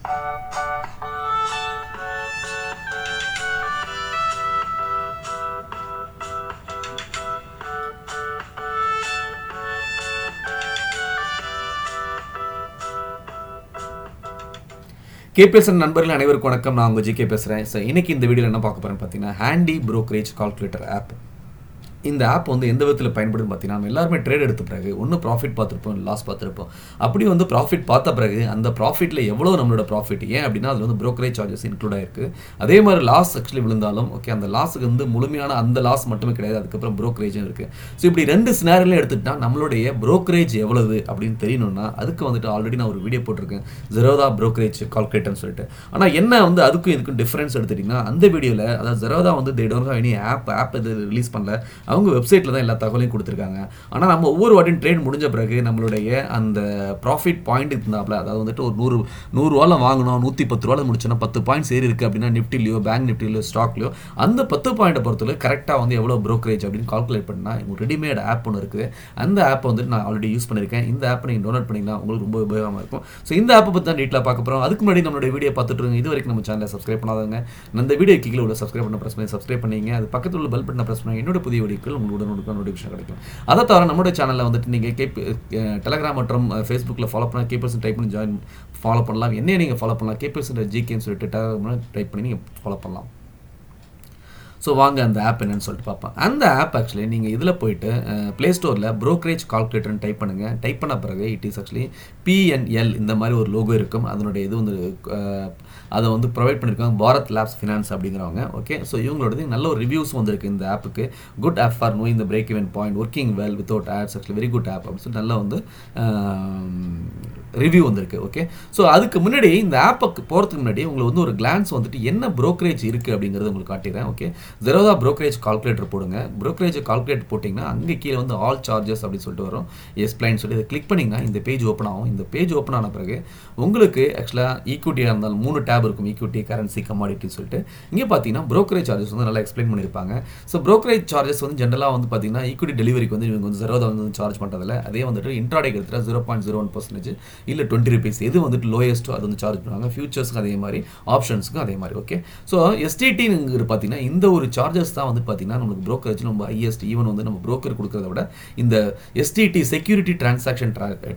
KPL Center நண்பர்கள் அனைவருக்கும் வணக்கம். நான் உங்கள் ஜிகே பேசுகிறேன். ஸோ இன்னைக்கு இந்த வீடியோவில் என்ன பார்க்க போகிறேன்னு பார்த்தீங்கன்னா ஹேண்டி brokerage கால்குலேட்டர் ஆப். இந்த ஆப் வந்து எந்த விதத்தில் பயன்படுதுன்னு பார்த்தீங்கன்னா, நம்ம எல்லாருமே ட்ரேட் எடுத்த பிறகு ஒன்று ப்ராஃபிட் பார்த்துருப்போம், லாஸ் பார்த்துருப்போம். அப்படி வந்து ப்ராஃபிட் பார்த்த பிறகு அந்த ப்ராஃபிட்டில் எவ்வளோ நம்மளோட ப்ராஃபிட், ஏன் அப்படின்னா அதில் வந்து brokerage சார்ஜஸ் இன்க்ளூட் ஆகிருக்கு. அதே மாதிரி லாஸ் ஆக்சுவலி விழுந்தாலும் ஓகே, அந்த லாஸுக்கு வந்து முழுமையான அந்த லாஸ் மட்டுமே கிடையாது, அதுக்கப்புறம் brokerage-ம் இருக்குது. ஸோ இப்படி ரெண்டு சினாரியில் எடுத்துக்கிட்டா நம்மளுடைய brokerage எவ்வளவு அப்படின்னு தெரியணும்னா அதுக்கு வந்துட்டு ஆல்ரெடி நான் ஒரு வீடியோ போட்டிருக்கேன், ஜெரோதா brokerage கால்குலேட்டர்னு சொல்லிட்டு. ஆனால் என்ன வந்து அதுக்கும் இதுக்கும் டிஃப்ரென்ஸ் எடுத்துட்டிங்கன்னா, அந்த வீடியோவில் அதாவது ஜெரோதா வந்து they don't have any app இது ரிலீஸ் பண்ணல, அவங்க வெப்சைட்டில் தான் எல்லா தகவலையும் கொடுத்துருக்காங்க. ஆனால் நம்ம ஒவ்வொரு வாட்டியும் ட்ரேட் முடிஞ்ச பிறகு நம்மளுடைய அந்த ப்ராஃபிட் பாயிண்ட் இருந்தாப்புல, அதாவது வந்துட்டு ஒரு 100 வாங்கணும், 110 ரூபாவில் முடிச்சோன்னா 10 பாயிண்ட்ஸ் ஏறி இருக்குது அப்படின்னா நிஃப்டிலையோ பேங்க் நிஃப்டிலையோ ஸ்டாக்லையோ அந்த 10 பாயிண்ட்டை பொறுத்தவரை கரெக்டாக வந்து எவ்வளோ brokerage அப்படின்னு கால்குலேட் பண்ணால் ஒரு ரெடிமேட் ஆப் ஒன்று இருக்குது. அந்த ஆப் வந்துட்டு நான் ஆல்ரெடி யூஸ் பண்ணியிருக்கேன். இந்த ஆப்பை நீங்கள் டவுன்லோட் பண்ணிங்கன்னா உங்களுக்கு ரொம்ப உபயோகமாக இருக்கும். ஸோ இந்த ஆப்பை பற்றி தான் டீட்டெயிலாக பார்க்க போகிறோம். அதுக்கு முன்னாடி நம்மளுடைய வீடியோ பார்த்துட்டு இருங்க. இது வரைக்கும் நம்ம சேனலை சப்ஸ்கிரைப் பண்ணாதவங்க அந்த வீடியோ கீழே உள்ள சப்ஸ்கிரைப் பண்ண ப்ரெஸ் பண்ணி சப்ஸ்கிரைப் பண்ணிங்க. அது பக்கத்தில் உள்ள பெல் பட்டனை ப்ரெஸ் பண்ணி என்னோட புதிய வீடியோக்கள் உங்களுக்கு நோட்டிஃபிகேஷன் கிடைக்கும். அதை தவிர நம்மளுடைய சேனலில் வந்துட்டு நீங்கள் டெலகிராம் மற்றும் ஃபேஸ்புக்கில் ஃபாலோ பண்ணால் KPL Center டைப் பண்ணி ஃபாலோ பண்ணலாம். என்னையே நீங்கள் ஃபாலோ பண்ணலாம், KPL Center GKன்னு சொல்லிட்டு டைப் பண்ணி நீங்கள் ஃபாலோ பண்ணலாம். ஸோ வாங்க அந்த ஆப் என்னன்னு சொல்லிட்டு பார்ப்போம். அந்த ஆப் ஆக்சுவலி நீங்கள் இதில் போயிட்டு ப்ளே ஸ்டோரில் brokerage கால்குலேட்டர்னு டைப் பண்ணுங்கள். டைப் பண்ண பிறகு இட் இஸ் ஆக்சுவலி PNL இந்த மாதிரி ஒரு லோகோ இருக்கும். அதனுடைய இது வந்து அதை வந்து ப்ரொவைட் பண்ணியிருக்காங்க பாரத் லேப்ஸ் ஃபினான்ஸ் அப்படிங்கிறவங்க. ஓகே, ஸோ இவங்களோடது நல்ல ஒரு ரிவ்யூஸ் வந்திருக்கு இந்த ஆப்புக்கு. Good app for knowing the break even point, working well without ads, actually very good app அப்படின்னு சொல்லி நல்லா வந்து ரிவ்யூ வந்திருக்கு. ஓகே, ஸோ அதுக்கு முன்னாடி இந்த ஆப்புக்கு போகிறதுக்கு முன்னாடி உங்களுக்கு வந்து ஒரு கிளான்ஸ் வந்துட்டு என்ன brokerage இருக்குது அப்படிங்கிறது உங்களுக்கு காட்டிடுறேன். ஓகே, ஜெரோதா brokerage கால்குலேட்டர் போடுங்க. brokerage கால்குலேட்டர் போட்டிங்கன்னா அங்கே கீழே வந்து ஆல் சார்ஜஸ் அப்படின்னு சொல்லிட்டு வரும், எக்ஸ்பிளைன் சொல்லி இதை கிளிக் பண்ணிங்கன்னா இந்த பேஜ் ஓப்பன் ஆகும். இந்த பேஜ் ஓப்பன் ஆன பிறகு உங்களுக்கு ஆக்சுவலாக ஈக்விட்டியாக இருந்தாலும் 3 டேப் இருக்கும், ஈக்விட்டி, கரன்சி, கமாடிட்டின்னு சொல்லிட்டு. இங்கே பார்த்தீங்கன்னா brokerage சார்ஜஸ் வந்து நல்லா எக்ஸ்பிளைன் பண்ணியிருப்பாங்க. ஸோ brokerage சார்ஜஸ் வந்து ஜென்ரலாக வந்து பார்த்தீங்கன்னா ஈக்விட்டி டெலிவரிக்கு வந்து இவங்க வந்து ஜெரோதா வந்து சார்ஜ் பண்ணுறதில்ல. அதே வந்துட்டு இன்ட்ராடேக்கு எடுத்துகிட்டா 0.01% இல்லை 20 rupees எது வந்துட்டு லோயஸ்ட்டோ அது வந்து சார்ஜ் பண்ணுவாங்க. ஃபியூச்சர்ஸ்க்கு அதே மாதிரி, ஆப்ஷன்ஸுக்கும் அதே மாதிரி. ஓகே, ஸோ STTங்கிறது பார்த்தீங்கன்னா இந்த ஒரு சார்ஜஸ் தான் வந்து பார்த்தீங்கன்னா நம்மளுக்கு brokerage நம்ம ஹையஸ்ட். ஈவன் வந்து நம்ம broker கொடுக்குறத விட இந்த STT security transaction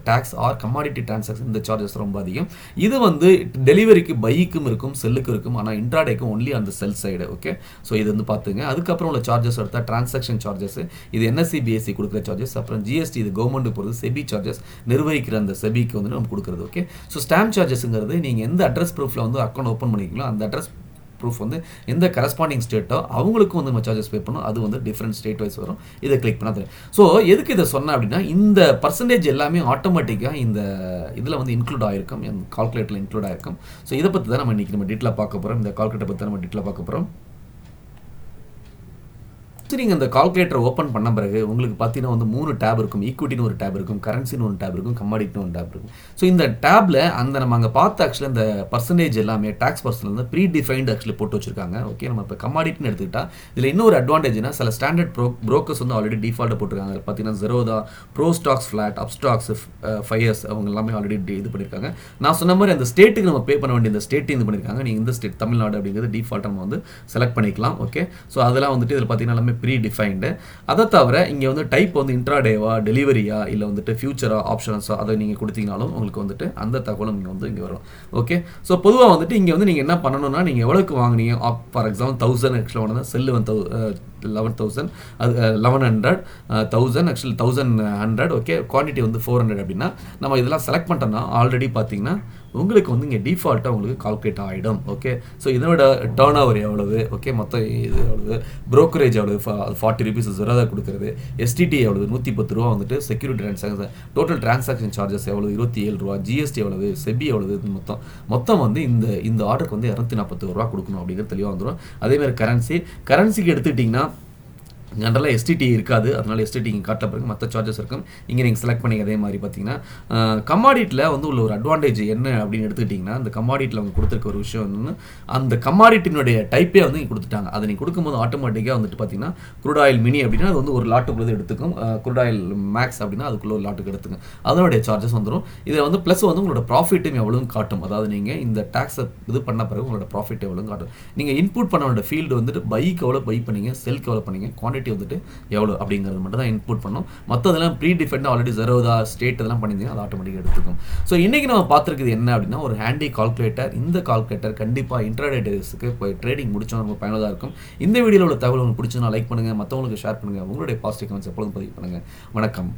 tax or commodity transaction இந்த சார்ஜஸ் ரொம்ப அதிகம். இது வந்து டெலிவரிக்கு பைக்கும் இருக்கும், செல்லுக்கு இருக்கும், ஆனால் இன்ட்ராடேக்கும் ஒன்லி அந்த செல் சைடு. ஓகே, ஸோ இது வந்து பார்த்துங்க. அதுக்கப்புறம் உள்ள சார்ஜஸ் எடுத்தால் டிரான்சாக்ஷன் சார்ஜஸ், இது NSE BSE கொடுக்குற சார்ஜஸ், அப்புறம் GST இது கவர்மெண்ட் போகிறது, செபி சார்ஜஸ் நிர்வகிக்கிற அந்த செபிக்கு வந்து நம்ம கொடுக்குறது. ஓகே, ஸோ ஸ்டாம்ப் சார்ஜஸ்ங்கிறது நீங்கள் எந்த அட்ரஸ் ப்ரூஃபில் வந்து அக்கௌண்ட் ஓப்பன் பண்ணிக்கலாம், அந்த அட்ரஸ் ப்ரூஃப் வந்து எந்த கரஸ்பாண்டிங் ஸ்டேட்டோ அவங்களுக்கும் வந்து நம்ம சார்ஜஸ் பே பண்ணணும். அது வந்து டிஃப்ரெண்ட் ஸ்டேட் வைஸ் வரும். இதை கிளிக் பண்ணாது. ஸோ எதுக்கு இதை சொன்னேன் அப்படின்னா, இந்த பர்சன்டேஜ் எல்லாமே ஆட்டோமேட்டிக்காக இந்த இதில் வந்து இன்க்ளூட் ஆகிருக்கும், என் கால்குலேட்டரில் இன்க்ளூட் ஆகிருக்கும். ஸோ இதை பற்றி தான் நம்ம இன்றைக்கி நம்ம டீட்டெயிலாக பார்க்க போகிறோம். இந்த கால்குலேட்டர் பற்றி நம்ம டீட்டெயிலாக பார்க்க போகிறோம். நீங்கள் அந்த கால்குலேட்டர் ஓப்பன் பண்ண பிறகு உங்களுக்கு பார்த்தீங்கன்னா வந்து 3 டேப் இருக்கும். ஈக்விட்டின்னு ஒரு டேப் இருக்கும், கரன்சின்னு ஒரு டேப் இருக்கும், கமாடிட்டின்னு ஒரு டேப் இருக்கும். ஸோ இந்த டேப்பில் அந்த நம்ம அங்கே பார்த்து ஆக்சுவலி அந்த பர்சன்டேஜ் எல்லாமே டேக்ஸ் பர்சன்டேஜ் வந்து ப்ரீ டிஃபைன்டு ஆக்சுவலி போட்டு வச்சிருக்காங்க. ஓகே, நம்ம இப்போ கமாடிட்டின்னு எடுத்துக்கிட்டால் இதில் இன்னொரு அட்வான்டேஜ்னா சில ஸ்டாண்டர்ட் ப்ரோக்கர்ஸ் வந்து ஆல்ரெடி டிஃபால்ட்டாக போட்டிருக்காங்க. பார்த்தீங்கன்னா ஜெரோதா, ப்ரோ ஸ்டாக்ஸ் ஃப்ளாட், அப் ஸ்டாக்ஸ், 5 years அவங்க எல்லாமே ஆல்ரெடி இது பண்ணியிருக்காங்க. நான் சொன்ன மாதிரி அந்த ஸ்டேட்டுக்கு நம்ம பே பண்ண வேண்டிய இந்த ஸ்டேட்டு இது பண்ணியிருக்காங்க. நீங்கள் இந்த ஸ்டேட் தமிழ்நாடு அப்படிங்கிறது டிஃபால்ட்டாக நம்ம வந்து செலக்ட் பண்ணிக்கலாம். ஓகே, ஸோ அதெல்லாம் வந்துட்டு இதில் பார்த்தீங்கன்னா எல்லாமே ப்ரீ டிஃபைன்டு. அதை தவிர இங்கே வந்து டைப் வந்து இன்ட்ராடேவா, டெலிவரியா, இல்லை வந்துட்டு ஃபியூச்சரா, ஆப்ஷன்ஸோ அதை நீங்கள் கொடுத்தீங்கனாலும் உங்களுக்கு வந்துட்டு அந்த தகவலும் இங்கே வந்து இங்கே வரும். ஓகே, ஸோ பொதுவாக வந்துட்டு இங்கே வந்து நீங்கள் என்ன பண்ணணும்னா, நீங்கள் எவ்வளோக்கு வாங்கினீங்க, ஃபார் எக்ஸாம்பிள் 1000 ஆக்சுவலாக வாங்கினா செல்லு வந்து 11,000, அது 1100, 1000 ஆக்சுவலி 1100. ஓகே, குவான்டிட்டி வந்து 400 அப்படின்னா நம்ம இதெல்லாம் செலக்ட் பண்ணிட்டோம்னா ஆல்ரெடி பார்த்தீங்கன்னா உங்களுக்கு வந்து இங்கே டிஃபால்ட்டாக உங்களுக்கு கால்குலேட் ஆகிடும். ஓகே, ஸோ இதனோட டர்ன் ஓவர் எவ்வளவு, ஓகே, மொத்தம் இது எவ்வளவு, brokerage எவ்வளவு, 40 rupees ஜெரோதா கொடுக்குறது, STT எவ்வளவு 110 ரூபா வந்துட்டு, security transaction, total transaction charges எவ்வளவு 27 ரூபா, GST எவ்வளவு, செபி எவ்வளவு, மொத்தம் வந்து இந்த ஆர்டருக்கு வந்து 241 ரூபா கொடுக்கணும் அப்படிங்கிறது தெளிவாக வந்துடும். அதேமாதிரி கரன்சிக்கு எடுத்துக்கிட்டிங்கன்னா ஜென்ரலாக எஸ்டிடி இருக்காது, அதனால் எஸ்டிடி இங்கே காட்ட பிறகு மற்ற சார்ஜஸ் இருக்கும். இங்கே நீங்கள் செலக்ட் பண்ணி அதே மாதிரி பார்த்தீங்கன்னா கமாடிட்டியில் வந்து உள்ள ஒரு அட்வான்டேஜ் என்ன அப்படின்னு எடுத்துக்கிட்டிங்கன்னா, அந்த கமாடிட்டியில் அவங்க கொடுத்துருக்க ஒரு விஷயம் வந்து அந்த கமாடிட்டினுடைய டைப்பே வந்து இங்கே கொடுத்துட்டாங்க. அதை நீங்கள் கொடுக்கும்போது ஆட்டோமேட்டிக்காக வந்துட்டு பார்த்தீங்கன்னா க்ரூட் ஆயில் மினி அப்படின்னா அது வந்து ஒரு லாட்டுக்குள்ளே எடுத்துக்கும், க்ரூட் ஆயில் மேக்ஸ் அப்படின்னா அதுக்குள்ளே ஒரு லாட்டுக்கு எடுத்துக்கும், அதனுடைய சார்ஜஸ் வந்துடும். இதில் வந்து ப்ளஸ் வந்து உங்களோட ப்ராஃபிட்டும் எவ்வளோன்னு காட்டும். அதாவது நீங்கள் இந்த டேக்ஸை இது பண்ண பிறகு உங்களோட ப்ராஃபிட் எவ்வளோன்னு காட்டும். நீங்கள் இன்புட் பண்ண வேண்டிய ஃபீல்டு வந்துட்டு பைக்கு எவ்வளோ பை பண்ணீங்க, செல்க்கு எவ்வளோ பண்ணீங்க, குவான்டிட்டி வந்துட்டு எவ்வளோ அப்படிங்கிறது மட்டும் தான் இன்புட் பண்ணணும். மற்றதெல்லாம் ப்ரீ டிஃபைன்டாக ஆல்ரெடி ஜெரோதா ஸ்டேட் இதெல்லாம் பண்ணியிருந்தீங்க, அது ஆட்டோமேட்டிக்காக எடுத்துக்கும். ஸோ இன்றைக்கி நம்ம பார்த்துருக்குது என்ன அப்படின்னா ஒரு ஹேண்டி கால்குலேட்டர். இந்த கால்குலேட்டர் கண்டிப்பாக இன்ட்ராடே ட்ரேடர்ஸுக்கு போய் ட்ரேடிங் முடிச்சோம் ரொம்ப பயனுள்ளதாக இருக்கும். இந்த வீடியோவில் உள்ள தகவல் உங்களுக்கு பிடிச்சதுன்னா லைக் பண்ணுங்கள், மற்றவங்களுக்கு ஷேர் பண்ணுங்கள், உங்களுடைய பாசிட்டிவ் கமெண்ட்ஸ் எப்பொழுதும் பதிவு பண்ணுங்கள். வணக்கம்.